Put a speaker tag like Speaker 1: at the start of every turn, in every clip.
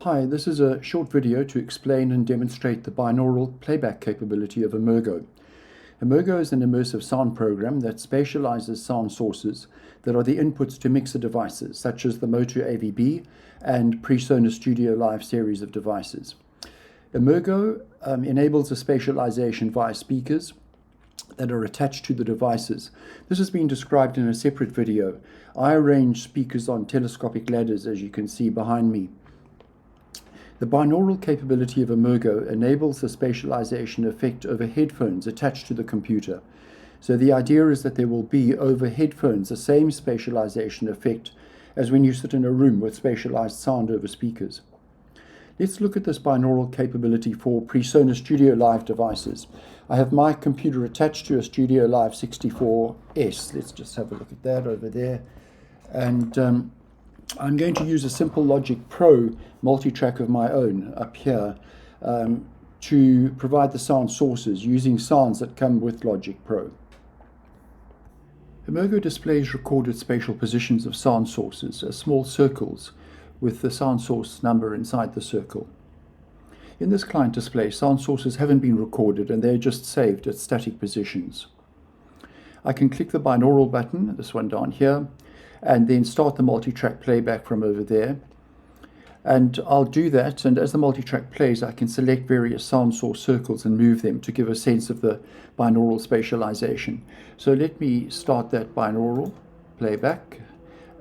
Speaker 1: Hi, this is a short video to explain and demonstrate the binaural playback capability of ImmerGo. ImmerGo is an immersive sound program that spatializes sound sources that are the inputs to mixer devices, such as the Moto AVB and Presonus StudioLive series of devices. ImmerGo enables a spatialization via speakers that are attached to the devices. This has been described in a separate video. I arrange speakers on telescopic ladders, as you can see behind me. The binaural capability of ImmerGo enables the spatialization effect over headphones attached to the computer. So the idea is that there will be over headphones the same spatialization effect as when you sit in a room with spatialized sound over speakers. Let's look at this binaural capability for Presonus StudioLive devices. I have my computer attached to a StudioLive 64S. Let's just have a look at that over there. And I'm going to use a simple Logic Pro multi-track of my own up here to provide the sound sources using sounds that come with Logic Pro. ImmerGo displays recorded spatial positions of sound sources as small circles with the sound source number inside the circle. In this client display, sound sources haven't been recorded and they're just saved at static positions. I can click the binaural button, this one down here, and then start the multi-track playback from over there. And I'll do that, and as the multi-track plays, I can select various sound source circles and move them to give a sense of the binaural spatialization. So let me start that binaural playback,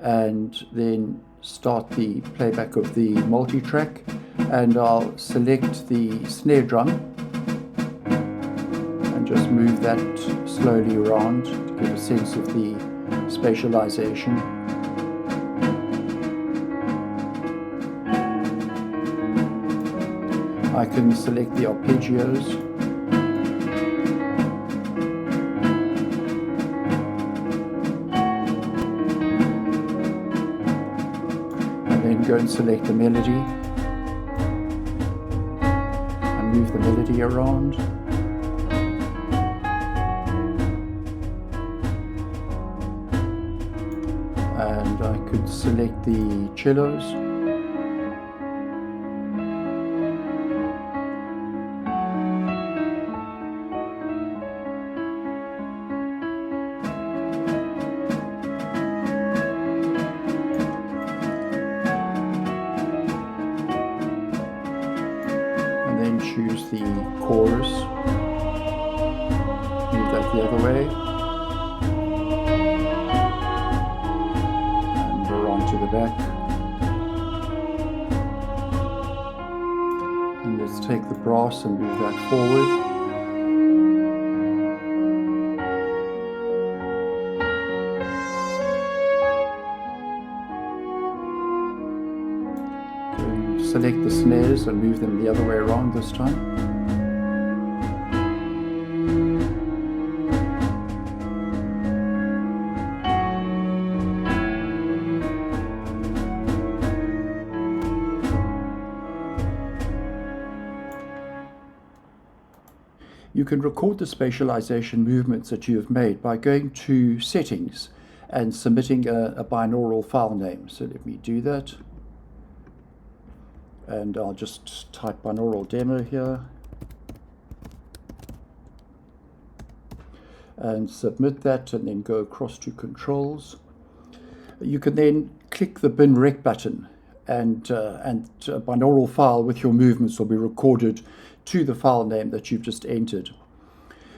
Speaker 1: and then start the playback of the multi-track, and I'll select the snare drum, and just move that slowly around to give a sense of the spatialization. I can select the arpeggios. And then go and select the melody. And move the melody around. And I could select the cellos. And then choose the chorus. Move that the other way. To the back, and let's take the brass and move that forward. Okay, select the snares and move them the other way around this time. You can record the spatialization movements that you have made by going to Settings and submitting a binaural file name. So let me do that. And I'll just type binaural demo here. And submit that, and then go across to Controls. You can then click the bin rec button, and a binaural file with your movements will be recorded to the file name that you've just entered.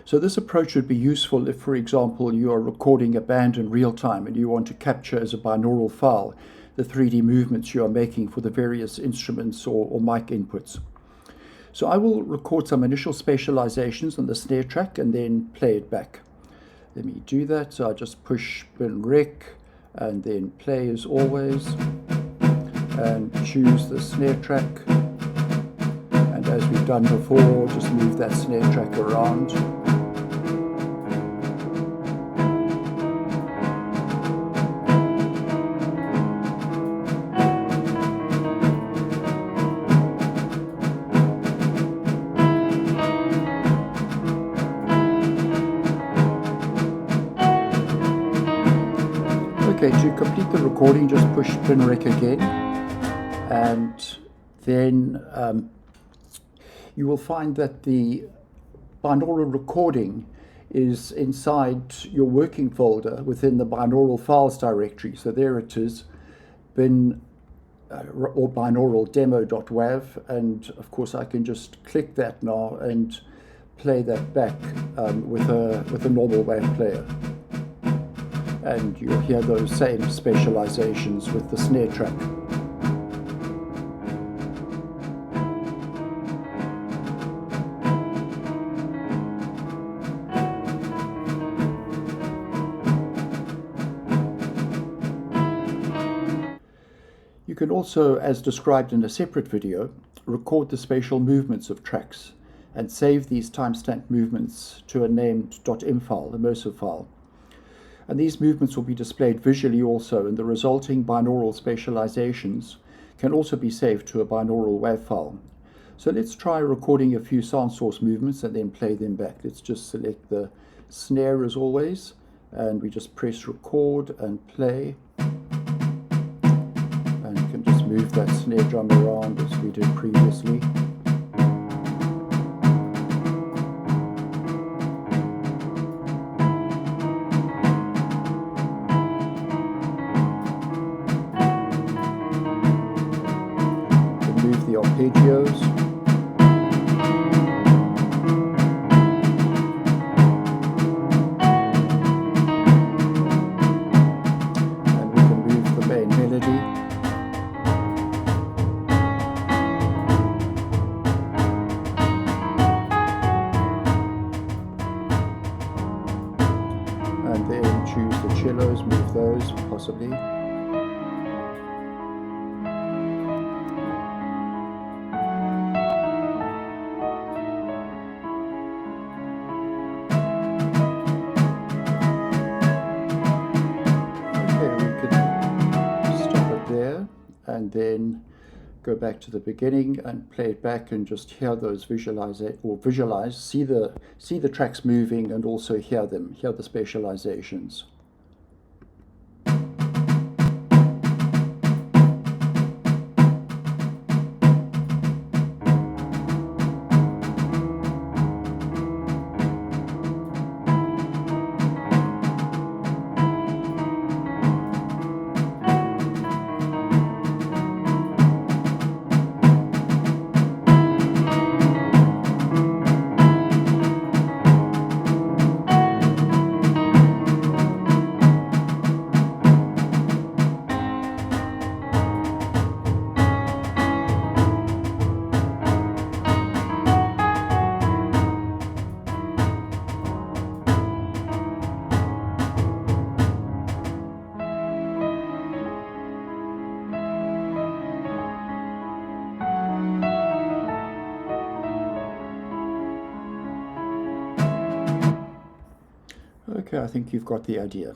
Speaker 1: So this approach would be useful if, for example, you are recording a band in real time and you want to capture as a binaural file the 3D movements you are making for the various instruments or mic inputs. So I will record some initial spatializations on the snare track and then play it back. Let me do that. So I just push bin rec and then play as always, and choose the snare track. And as we've done before, just move that snare track around. Okay, to complete the recording, just push bin rec again, and then you will find that the binaural recording is inside your working folder within the binaural files directory. So there it is, or binaural demo.wav, and of course I can just click that now and play that back with a normal WAV player, and you'll hear those same spatializations with the snare track. You can also, as described in a separate video, record the spatial movements of tracks and save these timestamp movements to a named .im file, immersive file. And these movements will be displayed visually also, and the resulting binaural spatializations can also be saved to a binaural WAV file. So let's try recording a few sound source movements and then play them back. Let's just select the snare as always, and we just press record and play. And you can just move that snare drum around as we did previously. Move the arpeggios. And we can move the main melody. And then choose the cellos, move those possibly. And then go back to the beginning and play it back and just hear those see the tracks moving and also hear the spatializations. Okay, I think you've got the idea.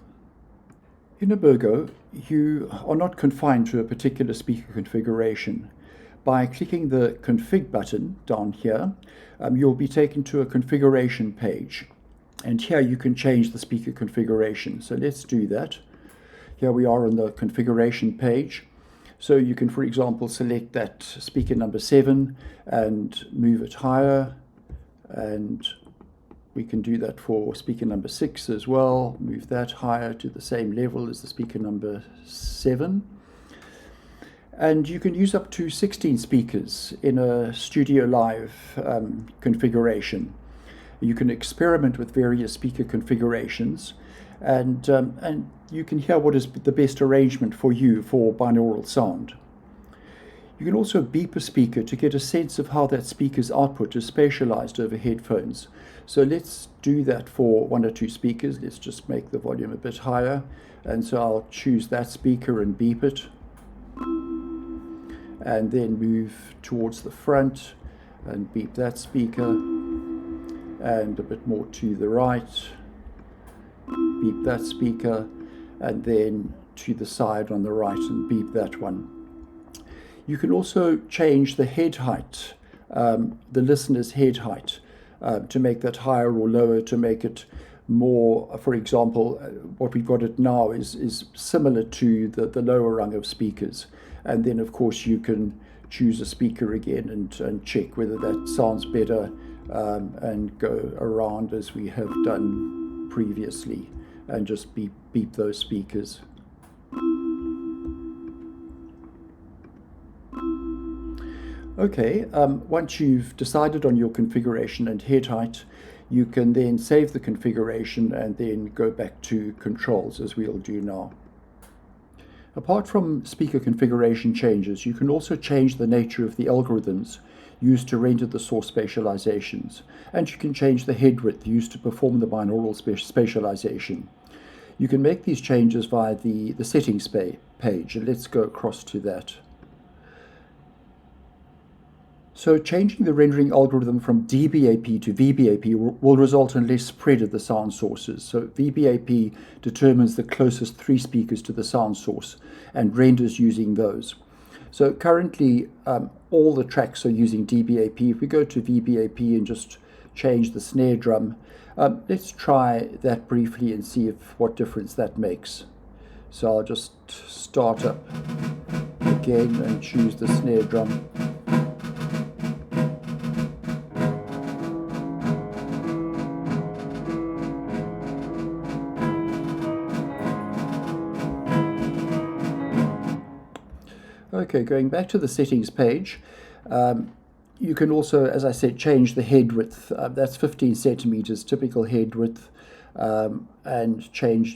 Speaker 1: In ImmerGo, you are not confined to a particular speaker configuration. By clicking the config button down here, you'll be taken to a configuration page. And here you can change the speaker configuration. So let's do that. Here we are on the configuration page. So you can, for example, select that speaker number 7 and move it higher, and we can do that for speaker number 6 as well. Move that higher to the same level as the speaker number 7. And you can use up to 16 speakers in a StudioLive configuration. You can experiment with various speaker configurations, and you can hear what is the best arrangement for you for binaural sound. You can also beep a speaker to get a sense of how that speaker's output is spatialized over headphones. So let's do that for 1 or 2 speakers. Let's just make the volume a bit higher. And so I'll choose that speaker and beep it. And then move towards the front and beep that speaker. And a bit more to the right. Beep that speaker. And then to the side on the right and beep that one. You can also change the head height, the listener's head height, to make that higher or lower, to make it more, for example, what we've got it now is similar to the lower rung of speakers. And then, of course, you can choose a speaker again and check whether that sounds better, and go around as we have done previously and just beep those speakers. Okay, once you've decided on your configuration and head height, you can then save the configuration and then go back to controls, as we'll do now. Apart from speaker configuration changes, you can also change the nature of the algorithms used to render the source spatializations, and you can change the head width used to perform the binaural spatialization. You can make these changes via the settings page, and let's go across to that. So changing the rendering algorithm from dBAP to VBAP will result in less spread of the sound sources. So VBAP determines the closest 3 speakers to the sound source and renders using those. So currently all the tracks are using dBAP. If we go to VBAP and just change the snare drum, let's try that briefly and see what difference that makes. So I'll just start up again and choose the snare drum. Okay, going back to the settings page, you can also, as I said, change the head width. That's 15 centimeters, typical head width, and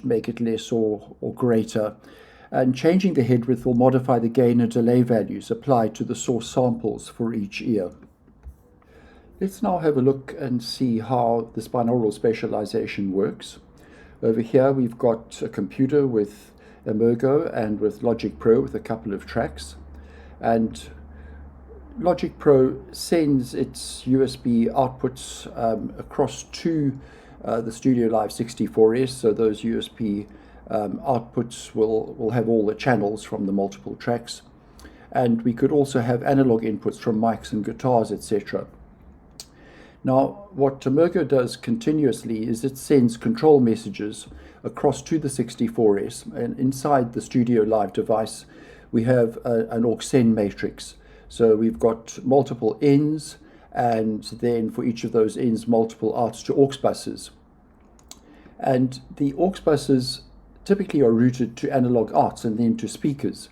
Speaker 1: make it less or greater. And changing the head width will modify the gain and delay values applied to the source samples for each ear. Let's now have a look and see how this binaural spatialization works. Over here we've got a computer with ImmerGo and with Logic Pro with a couple of tracks, and Logic Pro sends its USB outputs across to the StudioLive 64S, so those USB outputs will have all the channels from the multiple tracks, and we could also have analog inputs from mics and guitars, etc. Now, what ImmerGo does continuously is it sends control messages across to the 64S, and inside the StudioLive device we have an aux-send matrix. So we've got multiple ins, and then for each of those ins multiple outs to aux buses. And the aux buses typically are routed to analog outs and then to speakers.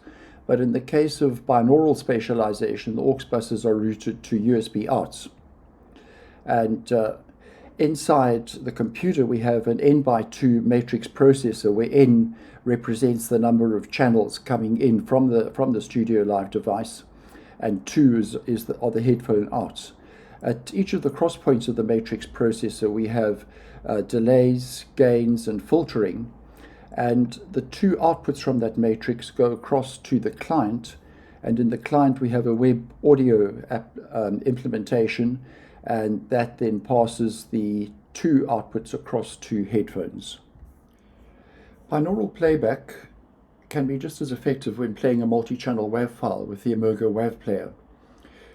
Speaker 1: But in the case of binaural spatialization, the aux buses are routed to USB outs. And inside the computer we have an n/2 matrix processor, where n represents the number of channels coming in from the StudioLive device, and 2 are the headphone outs. At each of the cross points of the matrix processor we have delays, gains, and filtering, and the 2 outputs from that matrix go across to the client, and in the client we have a web audio implementation, and that then passes the 2 outputs across to headphones. Binaural playback can be just as effective when playing a multi-channel WAV file with the ImmerGo WAV player.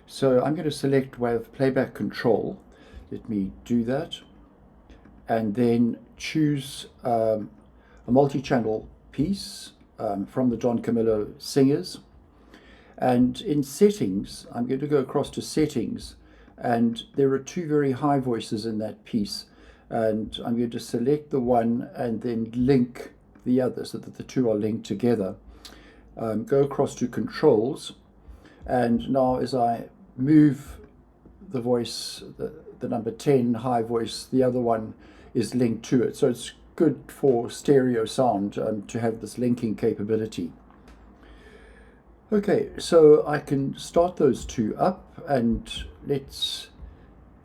Speaker 1: So I'm going to select WAV playback control. Let me do that, and then choose a multi-channel piece from the Don Camillo Singers, and in settings I'm going to go across to settings, and there are 2 very high voices in that piece, and I'm going to select the one and then link the other so that the 2 are linked together. Go across to controls, and now as I move the voice, the number 10 high voice, the other one is linked to it. So it's good for stereo sound to have this linking capability. Okay, so I can start those 2 up, and let's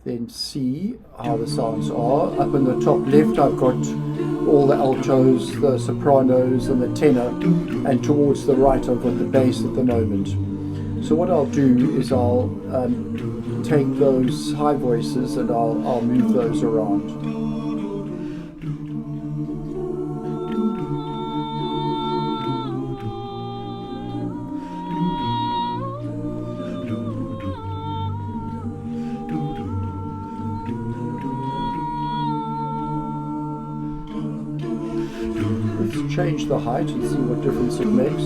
Speaker 1: then see how the sounds are. Up in the top left I've got all the altos, the sopranos, and the tenor, and towards the right I've got the bass at the moment. So what I'll do is I'll take those high voices and I'll move those around. Let's change the height and see what difference it makes.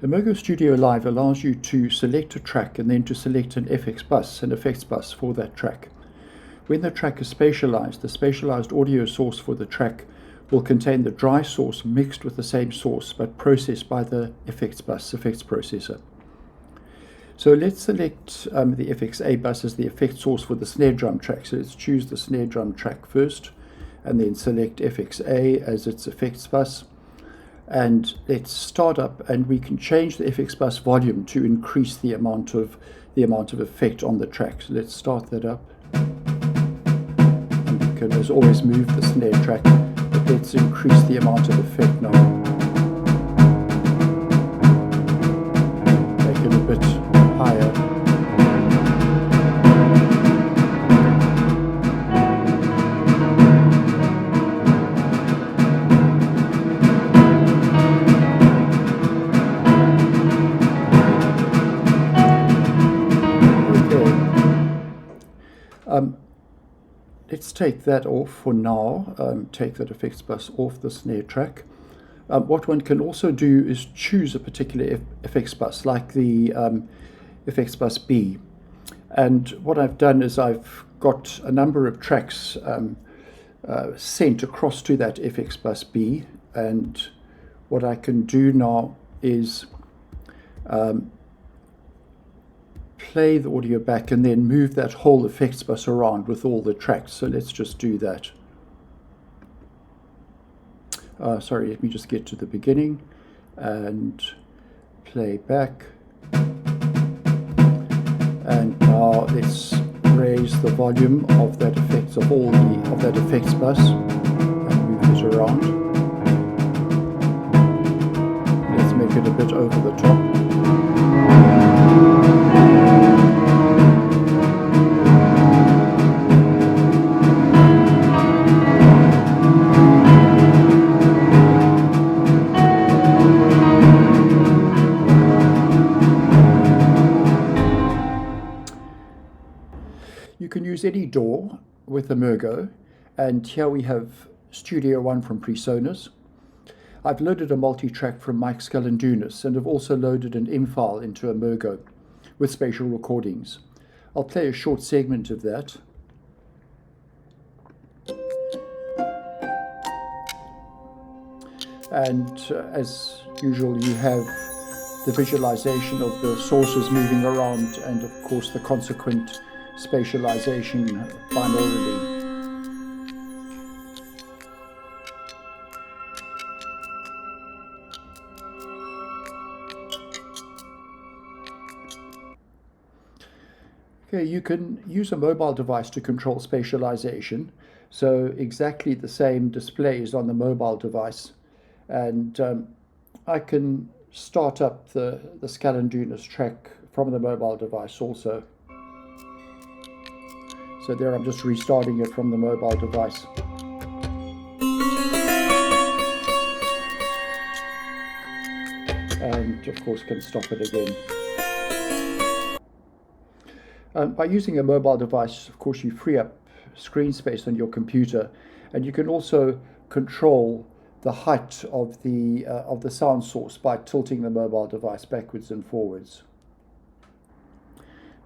Speaker 1: ImmerGo StudioLive allows you to select a track and then to select an FX bus, an effects bus for that track. When the track is spatialized, the spatialized audio source for the track will contain the dry source mixed with the same source but processed by the effects bus, effects processor. So let's select the FXA bus as the effect source for the snare drum track. So let's choose the snare drum track first and then select FXA as its effects bus. And let's start up, and we can change the FX bus volume to increase the amount of effect on the track. So let's start that up. And we can, as always, move the snare track, but let's increase the amount of effect now. Make it a bit higher. Let's take that off for now, take that effects bus off the snare track. What one can also do is choose a particular effects bus, like the effects bus B. And what I've done is I've got a number of tracks sent across to that FX bus B, and what I can do now is play the audio back and then move that whole effects bus around with all the tracks. So let's just do that. Sorry, let me just get to the beginning and play back. And now let's raise the volume of that effects of that effects bus and move it around. Let's make it a bit over the top. You can use any DAW with ImmerGo, and here we have Studio One from Presonus. I've loaded a multi-track from Mike Scalandunas and have also loaded an M file into ImmerGo with spatial recordings. I'll play a short segment of that. And as usual, you have the visualization of the sources moving around and of course the consequent spatialisation binaurally. Okay, you can use a mobile device to control spatialisation, so exactly the same display is on the mobile device, and I can start up the Scalandunas track from the mobile device also. So there I'm just restarting it from the mobile device. And of course can stop it again. By using a mobile device, of course, you free up screen space on your computer, and you can also control the height of the sound source by tilting the mobile device backwards and forwards.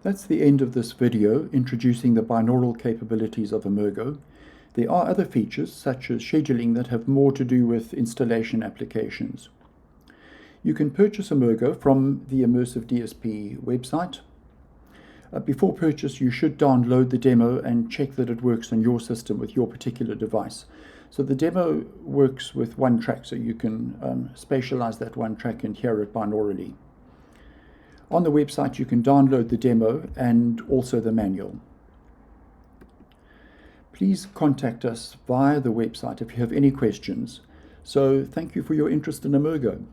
Speaker 1: That's the end of this video introducing the binaural capabilities of ImmerGo. There are other features such as scheduling that have more to do with installation applications. You can purchase ImmerGo from the Immersive DSP website. Before purchase, you should download the demo and check that it works on your system with your particular device. So the demo works with one track, so you can spatialize that one track and hear it binaurally. On the website, you can download the demo and also the manual. Please contact us via the website if you have any questions. So thank you for your interest in ImmerGo.